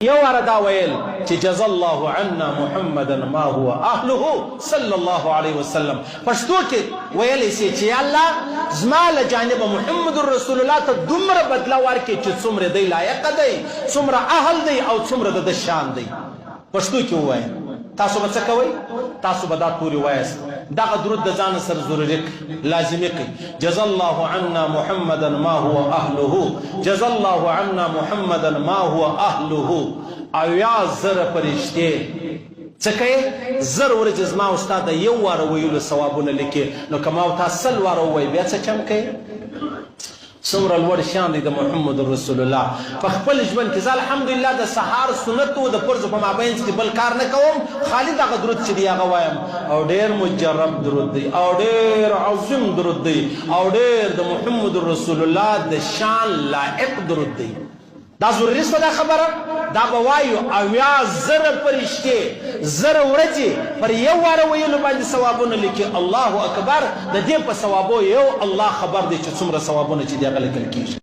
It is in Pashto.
یو واره دا ویل چې جزا الله عنا محمدا ما هو اهله صلی الله علیه وسلم. پښتو کې ویلی سي چې الله زما له جانبه محمد رسول الله ته دومره بدله ورکړي چې څومره دی لایق دی، څومره اهل دی او څومره د شان دی. پښتو کې ووایه. تاسو به څه کوئ؟ تاسو به دا تورې وایاست. دغه درود د ځان سره ضروري لازمي کړئ. جزا الله عنا محمدا ما هو اهله، جزا الله عنا محمدا ما هو اهله. اویا زره فرشتې څه کوي؟ زر ورځې زما استاد یو واره ویلو ثوابونه لیکي، نو که ما ورته سل واره ووایي بیا څه چم کوي؟ څومره لوړ شان دی د محمد رسول الله په خپل ژوند کې. زه الحمدلله د سهار سنت و د فرضو په مابینځ کې بل کار نه کوم، خالي دغه درود چې دی هغه وایم، او ډېر مجرب درود دی او ډېر عظیم درود دی او ډېر د محمد رسول الله د شان لایق درود دی. دا ضروري شوه دا خبره؟ دا به وایو اویا زره فرشتې زره ورځې پر یو واره ویلو باندې ثوابونه لیکي. الله اکبر. د دې په ثوابو یو الله خبر دی چې څومره ثوابونه چې دی هغه لیکل کېږي.